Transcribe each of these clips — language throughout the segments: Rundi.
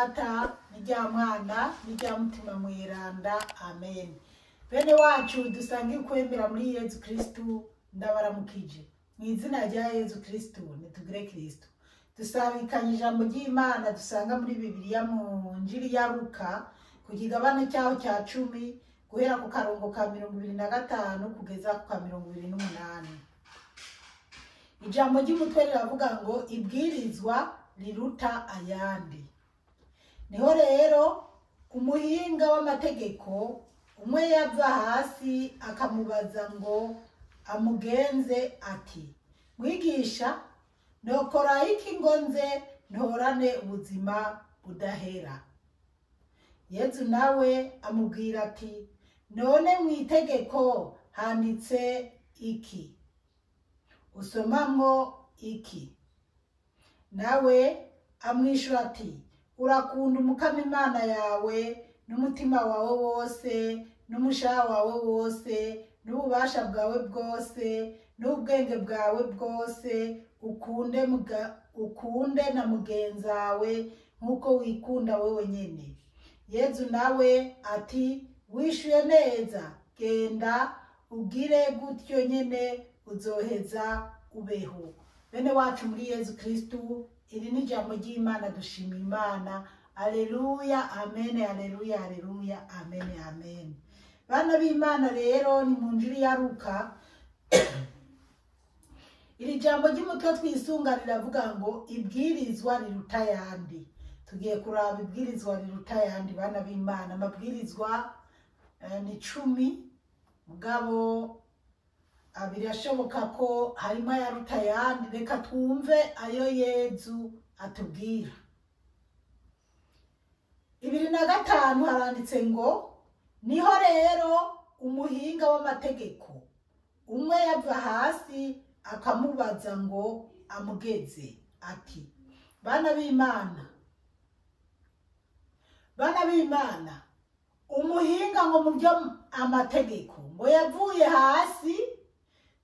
data n'irya mwana n'irya mutima mweranda amen. Bene wacu dusangiye kwemera muri Yezu Kristu ndabaramukije mu izina rya Yezu Kristu nitugire Kristu. Dusabikanye ijambo ry'Imana dusanga muri Bibiliya mu Njiri ya Luka ku kigabane cyaho cya 10 guhera ku karongo ka 25 kugeza ku ka 28. Ijambo ry'umutwe riravuga ngo ibwirizwa riruta ayandi. Niho rero umuhinga w'amategeko umwe yava hasi akamubaza ngo amugenze ati, mwigisha nokora iki ngo nze ntorane ubuzima budahera? Yezu nawe amubwira ati, none mu itegeko handitse iki? Usomamwo iki? Nawe amwishura ati, urakunda umukama Imana yawe n'umutima wawe wose n'umushaha wawe wose n'ububasha bwawe bwose n'ubwenge bwawe bwose, ukunde na mugenzawe nk'uko wikunda wewe nyene. Yezu nawe ati, wishuye neza, genda ugire gutyo nyene uzoheza ubeho. Bene wacu muri Yezu Kristu, iri ni ijambo ry'Imana, dushima Imana. Aleluya, amen, aleluya, aleluya, amen, amen. Bana b'Imana rero ni mu Njiri ya Luka. Iri jambo ry'umutwe twisunga riravuga ngo ibwirizwa riruta ayandi. Tugiye kuraba ibwirizwa riruta ayandi bana b'Imana. Amabwirizwa ni 10, mugabo birashoboka ko harimo ayaruta ayandi. Reka twumve ayo Yezu atubwira. 25 haranditse ngo, niho rero umuhinga w'amategeko umwe yava hasi akamubaza ngo amugeze ati, bana b'Imana, umuhinga ngo mu byo amategeko ngo yavuye hasi,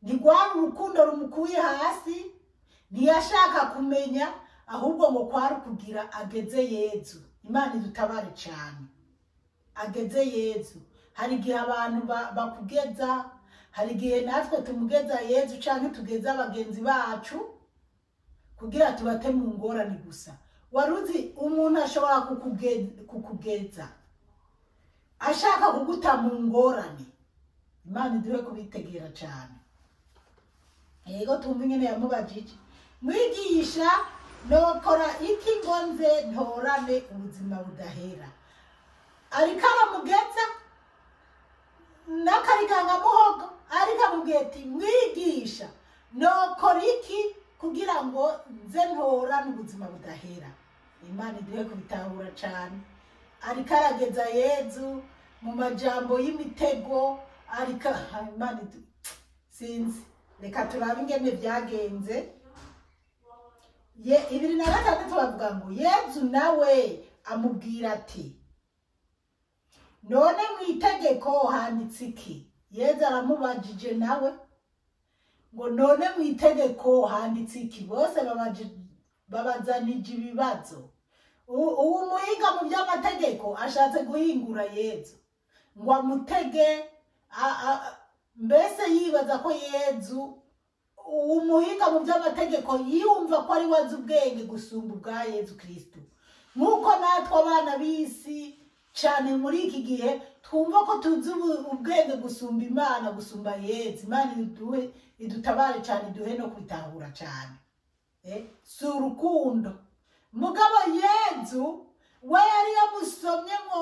ntigwari urukundo rumukuye hasi, ntiyashaka kumenya, ahubwo ngo kwari kugira ageze Yezu. Imana idutabare cyane. Ageze Yezu. Hari igihe abantu bakugeza, hari igihe natwe tumugeza Yezu canke tugeza abagenzi bacu kugira tubate mu ngorane gusa. Waruzi umuntu ashobora kukugeza ashaka kuguta mu ngorane. Imana iduhe kubitegera cyane. Yego tumve nyene yamubajije, mwigisha nokora iki ngo nze ntorane ubuzima budahera? Ariko aramugeza n'akariganga muhogo, ariko amubwiye ati, mwigisha nokora iki kugira ngo nze ntorane ubuzima budahera? Imana iduhe kubitahura cyane. Ariko arageza Yezu mu majambo y'imitego, ariko Imana sinzi. Reka turabe ingene byagenze. 26 bavuga ngo Yezu nawe amubwira ati, none mu itegeko handitse iki? Yezu aramubajije nawe ngo none mu itegeko handitse iki? Bose babazanije ibibazo. Uwo muhinga mu by'amategeko ashatse guhingura Yezu ngo amutege, mbese yibaza ko Yezu umuhinga mu by'amategeko yumva ko ari wazi ubwenge gusumba ubwa Yezu Kristu. Nk'uko natwe abana b'isi cyane muri iki gihe twumva ko tuzi ubwenge gusumba Imana, gusumba Yezu. Imana idutabare cyane, duhe no kwitahura cyane. Si urukundo. Mugabo Yezu we yari yamusomye ngo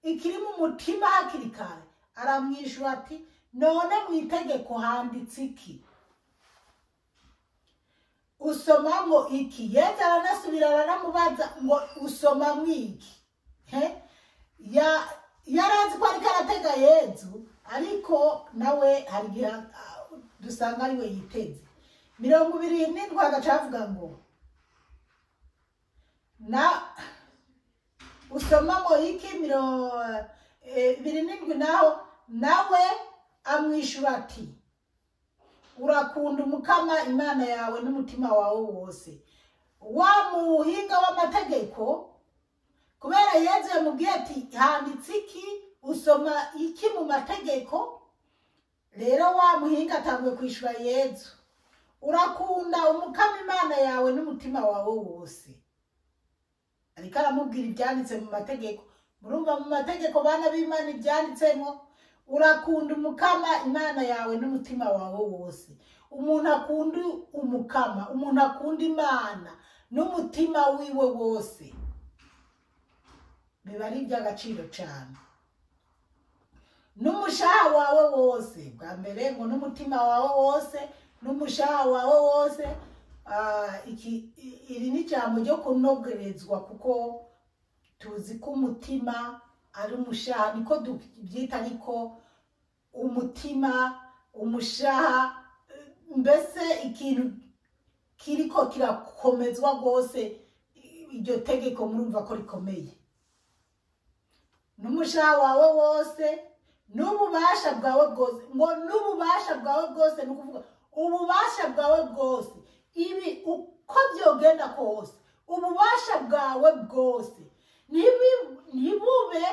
ikiri mu mutima hakiri kare, aramwishura ati, none mu itegeko handitse iki? Usoma ngo iki? Yezu aranasubira aranamubaza ngo usoma mwiki? Yarazi ko ariko aratega Yezu, ariko nawe hari igihe dusanga ari we yiteze. 27 hagacavuga ngo usoma ngo iki? 27 nawe amwishura ati, urakunda umukama Imana yawe n'umutima wawe wose. Wa muhinga w'amategeko kubera Yezu yamubwiye ati handitse iki, usoma iki mu mategeko. Rero wa muhinga atanguye kwishura Yezu, urakunda umukama Imana yawe n'umutima wawe wose. Ariko aramubwira ibyanditse mu mategeko. Murumva mu mategeko bana b'Imana ibyanditsemo, urakunda umukama Imana yawe n'umutima wawe wose. Umuntu akunda umukama, umuntu akunda Imana n'umutima wiwe wose, biba ari iby'agaciro cyane. N'umushaha wawe wose, bwa mbere ngo n'umutima wawe wose, n'umushaha wawe wose. Iri ni ijambo ryo kunogerezwa, kuko tuzi ko umutima ari umushaha, niko dubyita, ariko umutima, umushaha, mbese ikintu kiriko kirakomezwa rwose. Iryo tegeko murumva ko rikomeye. N'umushaha wawe wose, n'ububasha bwawe bwose. Ngo n'ububasha bwawe bwose, ni ukuvuga ububasha bwawe bwose, ibi uko byogenda kose, ububasha bwawe bwose ntibube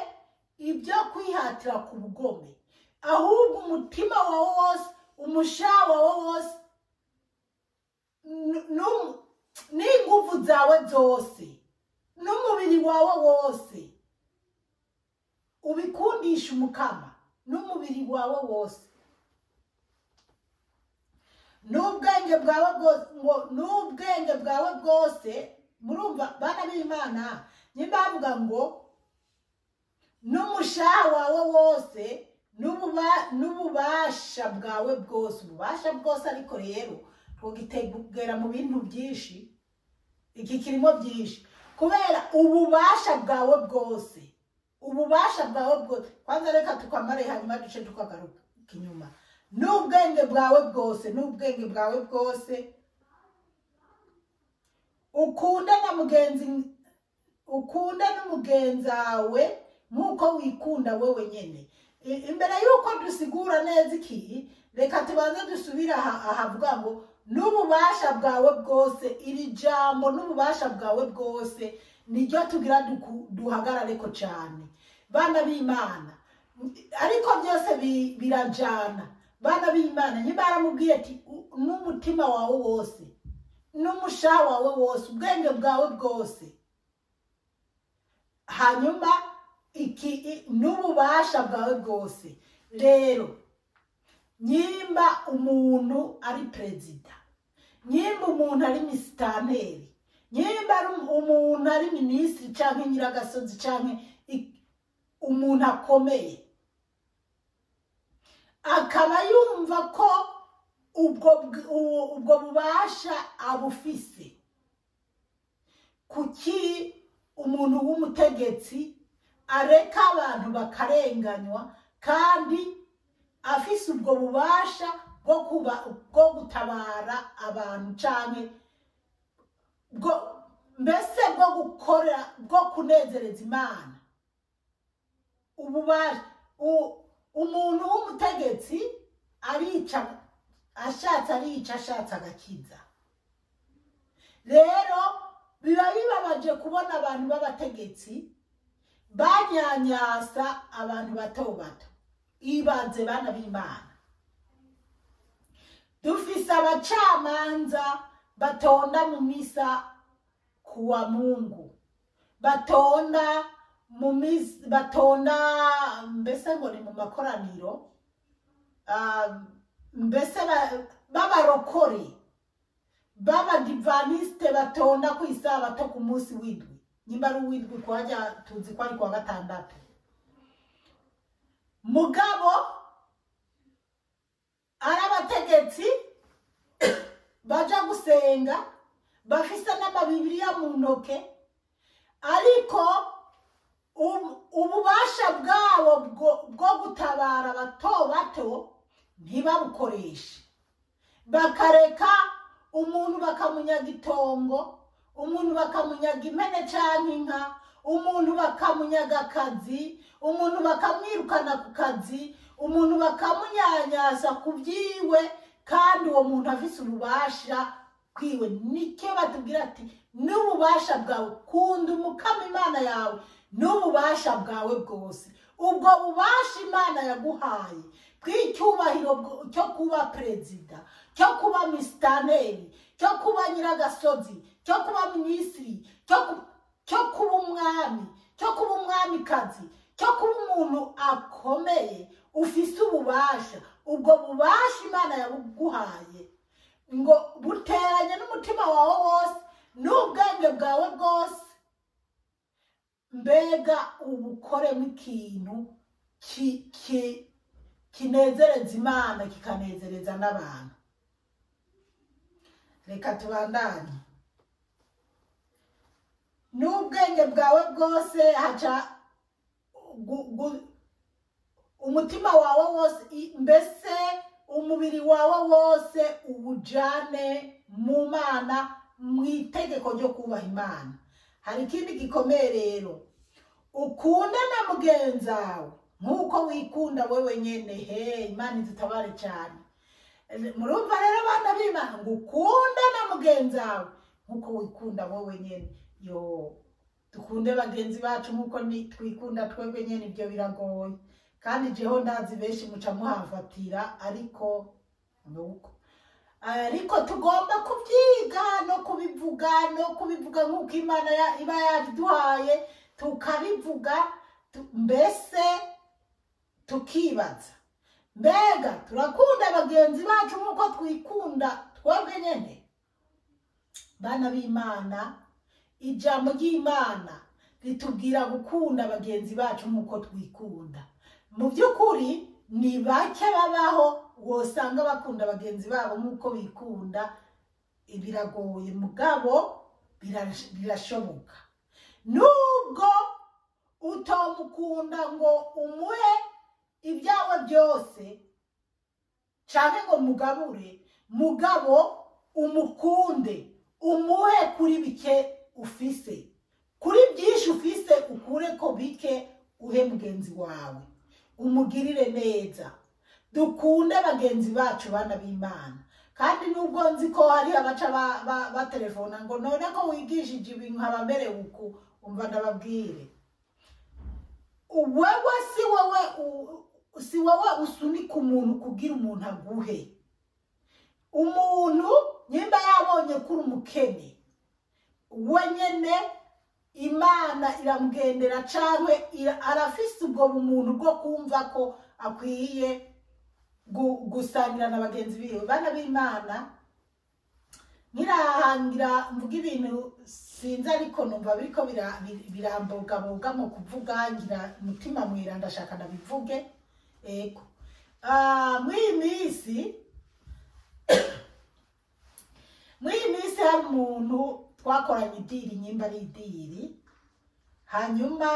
ibyo kwihatira ku bugome, ahubwo umutima wawe wose, umushaha wawe wose, n'inguvu zawe zose, n'umubiri wawe wose ubikundisha umukama, n'umubiri wawe wose, n'ubwenge bwawe bwose. Ngo n'ubwenge bwawe bwose, murumva bana b'Imana, nimba bavuga ngo n'umushaha wawe wose, n'ububasha bwawe bwose. Ububasha bwose ariko rero tugitegera mu bintu byinshi, iki kirimo byinshi, kubera ububasha bwawe bwose, ububasha bwawe bwose. Kwanza reka tukamare, hanyuma duce tukagaruka inyuma. N'ubwenge bwawe bwose, n'ubwenge bwawe bwose, ukunde n'umugenzi wawe nk'uko wikunda wewe nyene. Imbere yuko dusigura neza iki, reka tubanze dusubira ahavuga ngo n'ububasha bwawe bwose. Iri jambo n'ububasha bwawe bwose niryo tugira duhagarare ko cyane bana b'Imana, ariko byose birajana. Bana b'Imana, niba baramubwiye ati n'umutima wawe wose, n'umushaha wawe wose, ubwenge bwawe bwose, hanyuma n'ububasha bwawe bwose. Rero nyimba umuntu ari perezida, nyimba umuntu ari misitanteri, nyimba umuntu ari minisitiri cyangwa nyiragasozi cyangwa umuntu akomeye, akaba yumva ko ubwo bubasha abufise, kuki umuntu w'umutegetsi areka abantu bakarenganywa kandi afise ubwo bubasha bwo gutabara abantu cyane, mbese bwo gukora, bwo kunezereza Imana? Ububasha, umuntu w'umutegetsi arica, ashatse arica, ashatse agakiza. Rero biba bibabaje kubona abantu b'abategetsi banyanyasa abantu bato bato. Ibanze bana b'Imana, dufise abacamanza batonda mu misa kuwa Mungu, batonda mu misa, batonda mbese ngo ni mu makoraniro, mbese b'abarokore, b'abadivaniste batonda ku isabato ku munsi w'indwi. Nimba ari uw'indwi kwajya tuzi ko ari kuwa gatandatu. Mugabo ari abategetsi baja gusenga, bafise n'amabibiriya mu ntoke, ariko ububasha bwabo bwo gutabara bato bato ntibabukoreshe. Bakareka umuntu bakamunyaga itongo, umuntu bakamunyaga impene canke inka, umuntu bakamunyaga akazi, umuntu bakamwirukana ku kazi, umuntu bakamunyanyasa ku byiwe, kandi uwo muntu afise ububasha kwiwe. Nicyo batubwira ati n'ububasha bwawe, kunda umukama Imana yawe n'ububasha bwawe bwose. Ubwo bubasha Imana yaguhaye bw'icyubahiro cyo kuba perezida, cyo kuba misitanteri, cyo kuba nyiragasozi, cyo kuba minisitiri, cyo kuba umwami, cyo kuba umwamikazi, cyo kuba umuntu akomeye ufise ububasha. Ubwo bubasha Imana yaguhaye ngo buteranye n'umutima wawe wose n'ubwenge bwawe bwose, mbega ubukoremo ikintu kinezereza Imana kikanezereza n'abantu. Reka tubandanye. N'ubwenge bwawe bwose haca umutima wawe wose, mbese umubiri wawe wose ubujane mu Mana, mu itegeko ryo kubaha Imana. Hari ikindi gikomeye rero, ukunda na mugenzi wawe nk'uko wikunda wewe nyene. Imana idutabare cyane. Murumva rero abana b'Imana ngo ukunda na mugenzi wawe nk'uko wikunda wewe nyene. Yo, dukunde bagenzi bacu nk'uko twikunda twebwe nyene, ibyo biragoye. Kandi jeho ndazi benshi muca muhafatira, ariko nuko tugomba kubyiga no kubivuga nk'uko Imana iba yaduhaye, tukabivuga mbese tukibaza, mbega turakunda bagenzi bacu nk'uko twikunda twebwe nyene? Bana b'Imana, ijambo ry'Imana ritubwira gukunda bagenzi bacu nk'uko twikunda. Mu by'ukuri ni bake babaho wosanga bakunda bagenzi babo nk'uko bikunda. Biragoye, mugabo birashoboka. Nubwo utomukunda ngo umuhe ibyawe byose canke ngo mugabure, mugabo umukunde, umuhe kuri bike ufise, kuri byinshi ufise ukure ko bike uhe mugenzi wawe, umugirire neza. Dukunde bagenzi bacu bana b'Imana. Kandi nubwo nzi ko hari abaca batelefona ngo none ko wigishije ibintu nk'abamerewe uku, umva ndababwire, wewe si wowe usunika umuntu kugira umuntu aguhe. Umuntu nyimba yabonye kuri umukene, we nyene Imana iramugendera canke arafise ubwo bumuntu bwo kumva ko akwiye gusangira na bagenzi biwe. Bana b'Imana, nkirahangira mvuga ibintu sinzi, ariko numva biriko birambogaboga mu kuvuga, ngira umutima mwira ndashaka ndabivuge. Ego mw'iyi minsi hari umuntu twakoranye idiri, nyimba ari idiri, hanyuma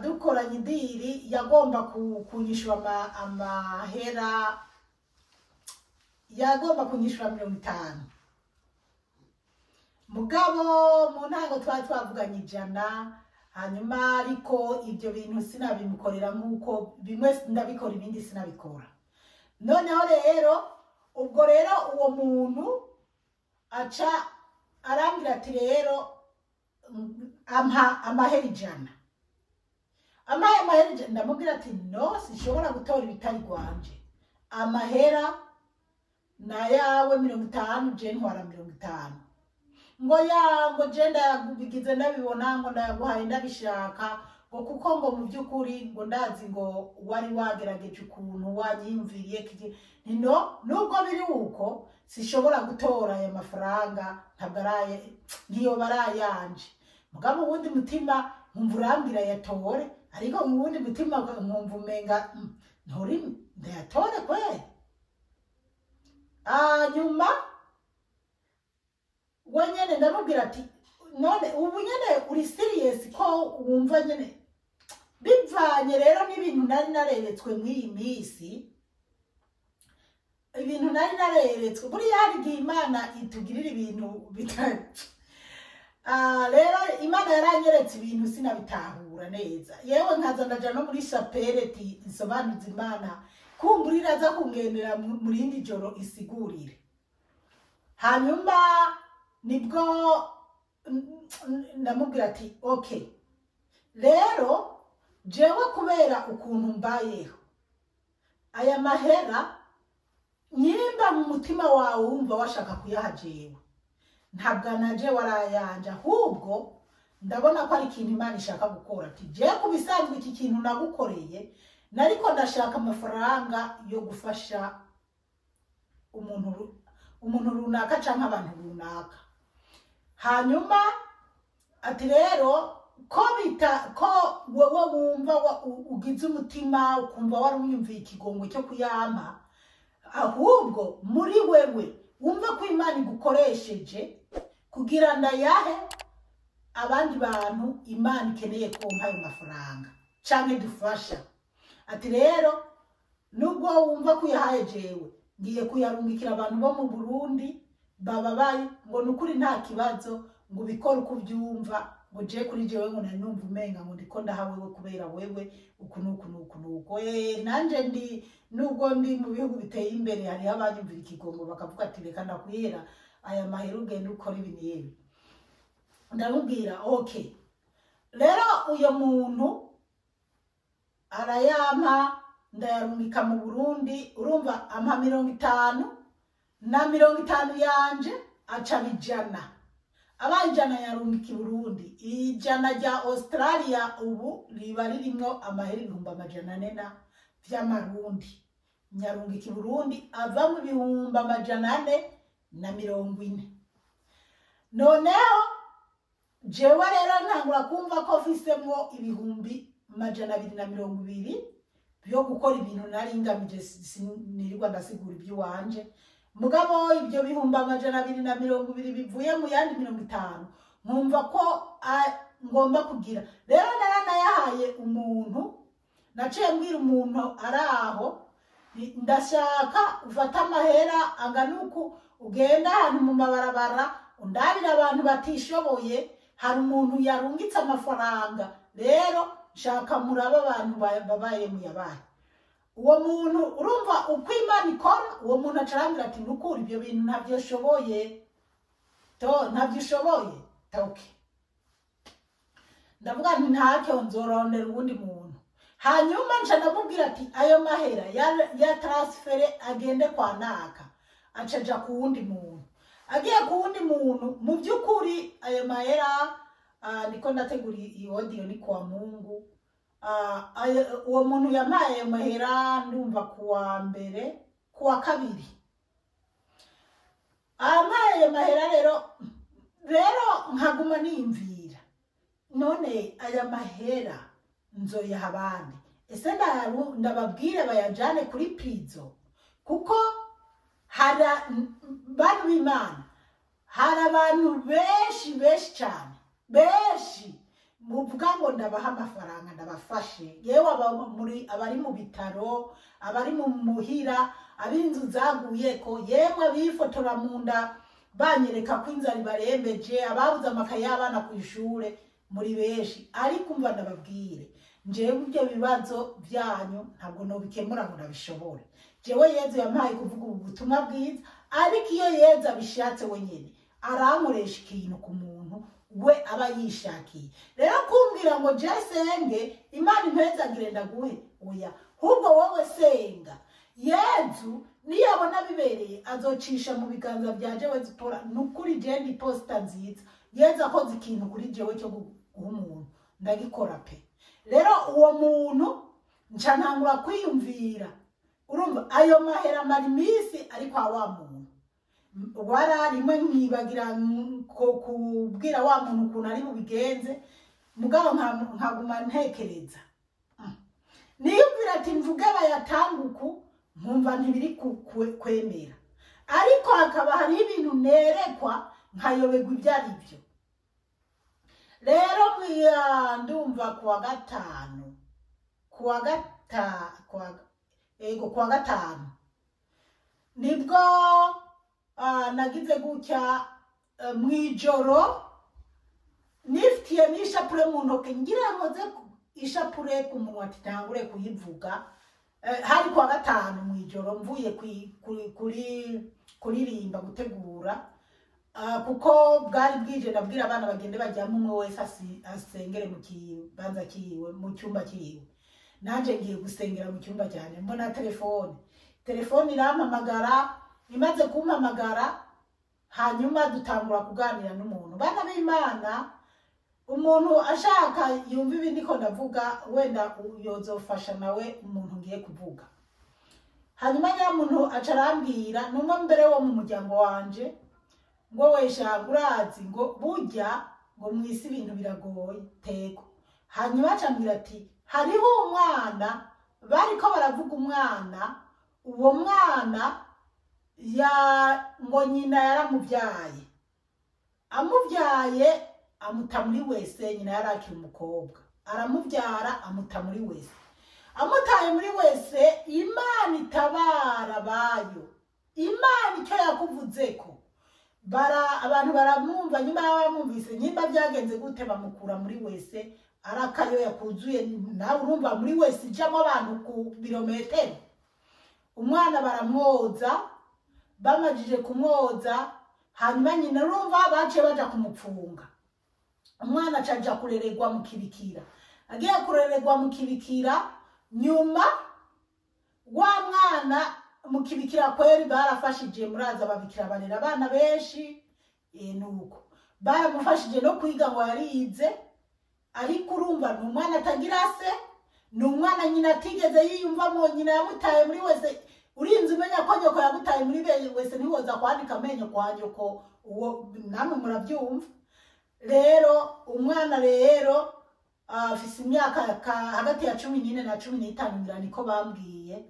dukoranye idiri yagomba kunyishura amahera, yagomba kunyishura 50. Mugabo mu ntango twavuganye 100, hanyuma ariko ibyo bintu sinabimukorera nk'uko bimwe ndabikora ibindi sinabikora. Noneho rero ubwo rero uwo muntu aca arambwira ati rero amahera 100. Amahera 100, ndamubwira ati no, sinshobora gutora ibitari gwanje. Amahera na yawe 50, je ntwara 50. Ngo je ndayagubigize ndabibona, ngo ndayaguhaye ndabishaka, ngo kuko ngo mu by'ukuri ngo ndazi ngo wari wagerageje ukuntu wanyimviriye kiki. Nubwo biri uko sishobora gutora aya mafaranga, ntabwo ngiyo barayanje. Mugabo ubundi mutima nkumva urambwira yatore, ariko mu bundi mutima nkumva umenga ntori ndayatore kwe. Nyuma we nyene ndamubwira ati none ubu nyene uri serious ko wumva nyene bivanye rero n'ibintu nari nareretswe mw'iyi minsi. Ibintu nari nareretswe buriya hari igihe Imana itugirira ibintu bitari rero Imana yaranyeretse ibintu sinabitahura neza, yewe nkaza ndaja no muri chapelle ti nsobanuza Imana, kumburira aza kungendera mu rindi joro isigurire. Hanyuma nibwo ndamubwira ati okay, rero jewe kubera ukuntu mbayeho aya mahera nyimba mu mutima wawe wumva washaka kuyaha jewe ntabwo naje warayanja ahubwo ndabona ko ari ikintu Imana ishaka gukora ati je kubisanzwe iki kintu nagukoreye nariko ndashaka amafaranga yo gufasha umuntu runaka canke abantu runaka hanyuma ati rero ko wowe wumva ugize umutima ukumva warumyumviye ikigongo cyo kuyama ahubwo muri wewe wumva ko Imana igukoresheje kugira ndayahe abandi bantu Imana ikeneye konka ayo mafaranga canke dufasha ati rero nubwo wumva kuyahaye jewe ngiye kuyarungikira abantu bo mu Burundi bababaye ngo nukuri nta kibazo ngo bikora uko byumva ngo je kuri jewe ngo nanumva umenga ngo ndiko ndahawewe kubera wewe uku nanje ndi nubwo ndi mu bihugu biteye imbere hari abanyumvira ikigongo bakavuga ati reka ndakwihera aya mahera ugenda ukora ibi n'ibi ndamubwira okay rero uyo muntu arayampa ndayarungika mu Burundi urumva ampa 50 na 50 yanje aca bijana abanjana yarungika i Burundi ijana rya Australia ubu riba ririmo amahera 400 vy'amarundi nyarungika i Burundi ava mu 440 noneho jewe rero ntangura kumva ko fisemwo 220 byo gukora ibintu nari ngamije nirirwa ndasigura iby'uwanje mugabo ibyo 220 bivuye mu yandi 50 nkumva ko ngomba kugira rero naranayahaye umuntu naciye mbwira umuntu araho ndashaka ufata amahera anganuko ugenda ahantu mu mabarabara undabira abantu batishoboye hari umuntu yarungitse amafaranga rero shaka muraba abantu babaye mu yabaye uwo muntu urumva uko Imana ikora uwo muntu acarambira ati nukuri ibyo bintu ntabyo shoboye ntabyo shoboye okay ndavuga nti ntacyo nzorondera ubundi muntu hanyuma nca ndamubwira ati ayo mahera ya transfere agende kwa naka acaja ku wundi muntu agiye ku wundi muntu mu byukuri ayo mahera niko ndategura iyi audio ni kwa Mungu uwo muntu yampaye ayo mahera ndumva kuwa mbere kuwa kabiri amaye ayo mahera rero nkaguma niyumvira none aya mahera nzoyaha abandi ese ndababwire bayajane kuri prizo kuko hari bantu b'Imana hari abantu benshi cyane benshi muvuga ngo ndabaha amafaranga ndabafashe yewe abari mu bitaro abari mu muhira abinzu zaguye ko yemwe bifotora mu nda banyereka ko inzara barembeje ababuze amakaye y'abana ku ishure muri benshi ariko umva ndababwire njewe ibyo bibazo byanyu ntabwo no bikemura ngo ndabishobore jewe Yezu yampaye kuvuga ubu butumwa bwiza ariko iyo Yezu abishatse wenyene arankoresha ikintu ku muntu we aba yishakiye rero kumbwira ngo je senge Imana impezagire ndaguhe oya hubwo wowe senga Yezu niyabona bibereye azocisha mu biganza bya jewe zipora nukuri je ndi posta nziza Yezu akoze ikintu kuri jewe cyo guha umuntu ndagikora pe rero uwo muntu nca ntangura kwiyumvira urumva ayo mahera mari misi ariko wa muntu wara rimwe nkibagira kubwira wa muntu ukuntu ari bubigenze mugabo nkaguma ntekereza niyumvira ati mvuge bayatanguku nkumva ntibiri kwemera ariko hakaba hari ibintu nerekwa nkayoberwa ibyo ari byo rero ndumva kuwa gatanu nibwo nagize gutya mwijoro nifitiye n'ishapure mu ntoke ngira nkoze ishapure ku munwa ati ntangure kuyivuga hari kuwa gatanu mwijoro mvuye kuririmba gutegura kuko bwari bwije ndabwira abana bagende bajyamo umwe wese asengere mu kibanza kiwe mu cyumba kiwe nanje ngiye gusengera mu cyumba cyane mbona telefone irampamagara imaze kumpamagara hanyuma dutangura kuganira n'umuntu bana b'Imana umuntu ashaka yumva ibindi ko ndavuga wenda yozofasha nawe umuntu ngiye kuvuga hanyuma ya muntu acarambwira numwe mbere wo mu muryango wanje ngo wesha urazi ngo burya ngo mwisi ibintu biragoye teko hanyuma acambwira ati hariho umwana bariko baravuga umwana uwo mwana ngo nyina yaramuvyaye amuvyaye amuta muri wese nyina yarakira umukobwa aramuvyara amuta muri wese amutaye muri wese Imana itabara bayo Imana icyo yakuvuzeko abantu baramwumva nyuma y'abamwumvise nyimba byagenze gute bamukura muri wese arakayo yakuzuye nawe urumva muri wese ijamo abantu ku birometero umwana baramwoza bamajije kumwoza hanyuma nyina urumva baciye baja kumupfunga umwana acaja kurererwa mu kibikira agiye kurererwa mu kibikira nyuma wa mwana mu kibikira kweri barafashije muraza babikira barera abana benshi nuko baramufashije no kwiga ngo yarize ariko urumva ni umwana atagira se ni umwana nyina atigeze yiyumvamo nyina yamutaye muri wese urinze umenya ko nyoko yamutaye muri wese ntiwoza kwandika amenyo kwa nyoko uwo namwe murabyumva rero umwana rero afise imyaka hagati ya 14 na 15 ngira niko bambwiye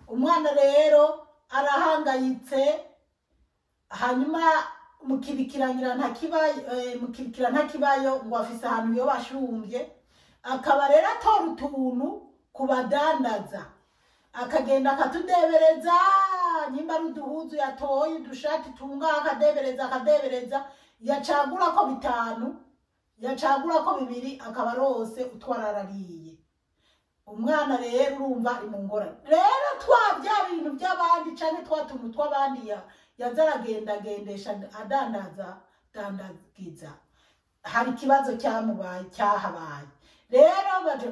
umwana rero arahangayitse hanyuma mukibikiranyira ntakibayo ngo afise ahantu yo bashumbye akaba rero atora utuntu kubadandaza akagenda akatudebereza nyimba ruduhuzu yatoye udushati tunga akadebereza yacagura ko 5 yacagura ko 2 akaba rose utwararariye umwana rero urumva imungora rero twabya bintu by'abandi cyane twatuntu tw'abandi yazaragendagendesha dandagiza hari kibazo cyahabaye rero baje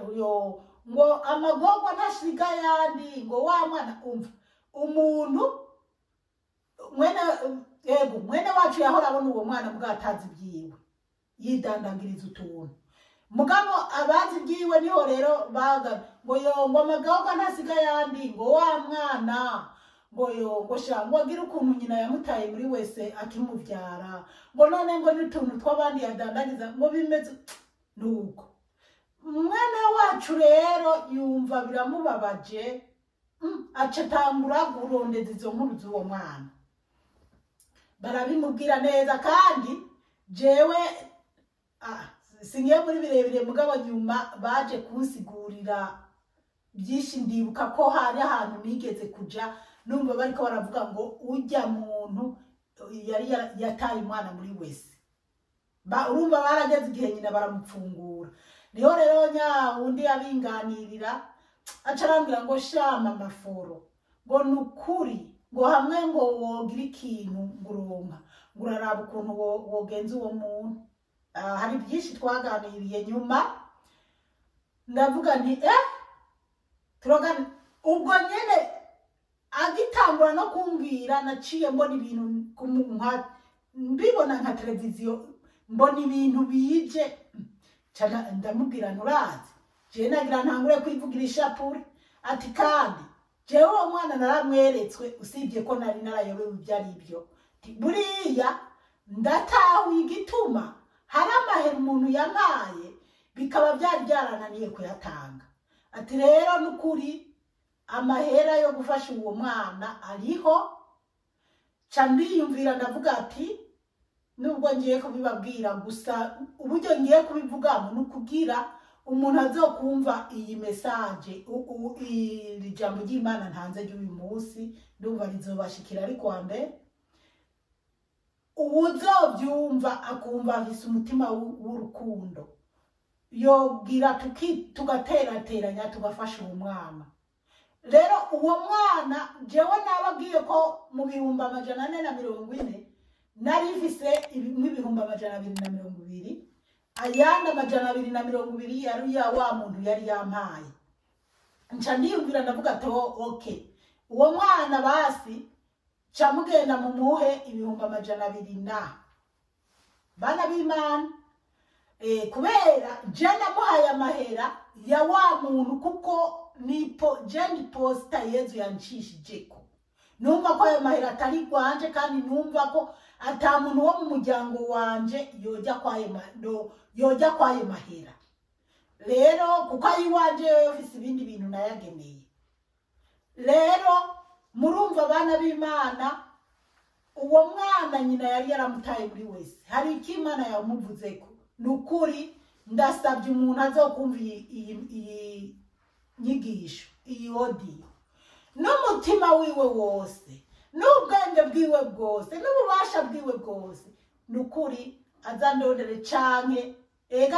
ngo amagogwa ntashyiga yandi ngo wa mwana umva umuntu mwene wacu yahora abona uwo mwana bwatazi byiwe yidandangiriza utuntu mugabo abazi byiwe niho rero baga ngo amagogwa ntasiga yandi ngo wa mwana ngo shango agira ukuntu nyina yamutaye muri wese akimuvyara ngo none ngo n'utuntu tw'abandi yadandagiza ngo bimeze nuko umwana wacu rero yumva biramubabaje acatangura kurondeza izo nkuru z'uwo mwana barabimubwira neza kandi jewe singiye muri birebire mugabo nyuma baje kunsigurira byinshi ndibuka ko hari ahantu nigeze kuja numva bariko baravuga ngo ujya muntu yari yataye umwana muri wese urumva barageze igihe nyina baramupfungura niho rero undi abinganirira acarambira ngo shama amaforo ngo nukuri ngo hamwe ngo wogira ikintu nguronka ngo uraraba ukuntu wogenza uwo muntu hari byinshi twaganiriye nyuma ndavuga nti turagana ubwo nyene agitangura no kumbwira naciye mbona ibintu mbibona nka televiziyo mbona ibintu bije cyane ndamubwira nturazi je nagira ntangure kwivugira ishapure ati kandi jewe uwo mwana naramweretswe usibye ko nari narayobewe ibyari byo buriya ndatawe igituma hari amahera umuntu yamaye bikaba byari byarananiye kuyatanga ati rero nukuri amahera yo gufasha uwo mwana ariho candiyumvira ndavuga ati nubwo ngiye kubibabwira gusa uburyo ngiye kubivugamo nukugira umuntu azokumva iyi message iri jambo ry'Imana ntanze ry'uyu munsi ndumva rizobashikira ariko wambe uzobyumva akumva afise umutima w'urukundo yogira tugaterateranya tugafasha uwo mwana rero uwo mwana jewe nababwiye ko mu 440 nari mfise nk'ibihumbi 220 ayandi 220 yari ya wa muntu yari yampaye. Nca ndiyumvira ndavuga ati okay, uwo mwana basi ca mugenda mumuhe ibihumbi 200 na bana b'Imana. Kubera je namuhaye amahera ya wa muntu kuko jeni posta Yezu yanshishijeko, numva ko ayo mahera atari gwanje kandi numva ko ata muntu wo mu muryango wanje yojya kwaye mahera. Rero kuko ayi wanje yofise ibindi bintu nayageneye. Rero murumva bana b'Imana, uwo mwana nyina yari yaramutaye muri wese. Hari ikimana yamuvuzeko. Nukuri ndasabye umuntu azokumva iyi nyigisho, iyi audio, n'umutima wiwe wose, n'ubwenge bwiwe bwose, n'ububasha bwiwe bwose. Nukuri azandondere canke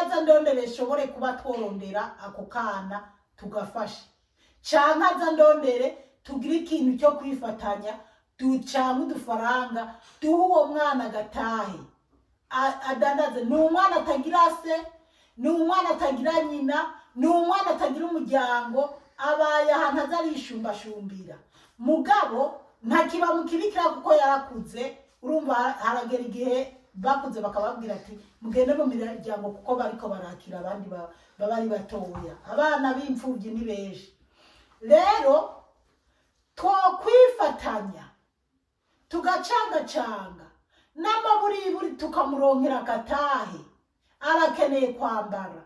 azandondere shobore kuba tworondera ako kana tugafashe, canke azandondere tugira ikintu cyo kwifatanya ducanke udufaranga duha uwo mwana gatahe adandaze. Ni umwana atagira se, ni umwana atagira nyina, ni umwana atagira umuryango, abaye ahantu azarishumbashumbira. Mugabo ntakiba mukibikira kuko yarakuze. Urumva haragera igihe bakuze bakababwira ati mugende mu miryango kuko bariko barakira abandi babari batoya. Abana b'imfuvyi ni benshi. Rero twokwifatanya tugacangacanga n'amaburiburi tukamuronkera gatahe. Arakeneye kwambara,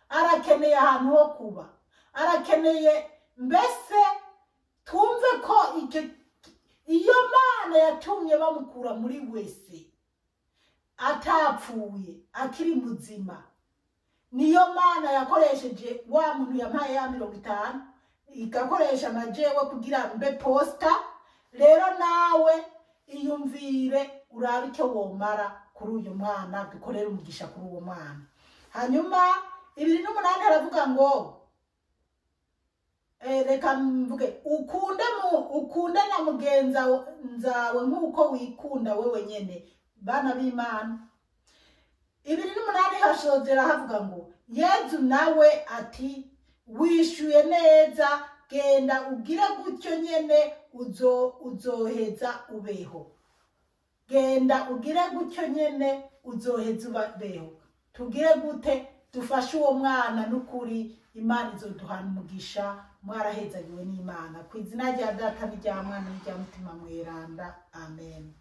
arakeneye ahantu ho kuba, arakeneye mbese twumve ko iyo Mana yatumye bamukura muri wese atapfuye akiri muzima. Niyo Mana yakoresheje wa muntu yampaye ya 50 igakoresha najewe kugira mbe posta. Rero nawe iyumvire urabe icyo womara kuri uyu mwana, dukorere umugisha kuri uwo mwana. Hanyuma 28 aravuga ngo reka mvuge ukunde na mugenza nzawe nk'uko wikunda wewe nyene. Bana b'Imana, 28 hashozera havuga ngo Yezu nawe ati wishuye neza, genda ugire gutyo nyene uzoheza ubeho. Genda ugire gutyo nyene uzoheza ubeho. Tugire gute? Dufashe uwo mwana n'ukuri Imana izoduhana umugisha. Mwarahezagiwe n'Imana. Kw'izina rya Data n'irya Mwana n'irya Mutima Mweranda. Amen.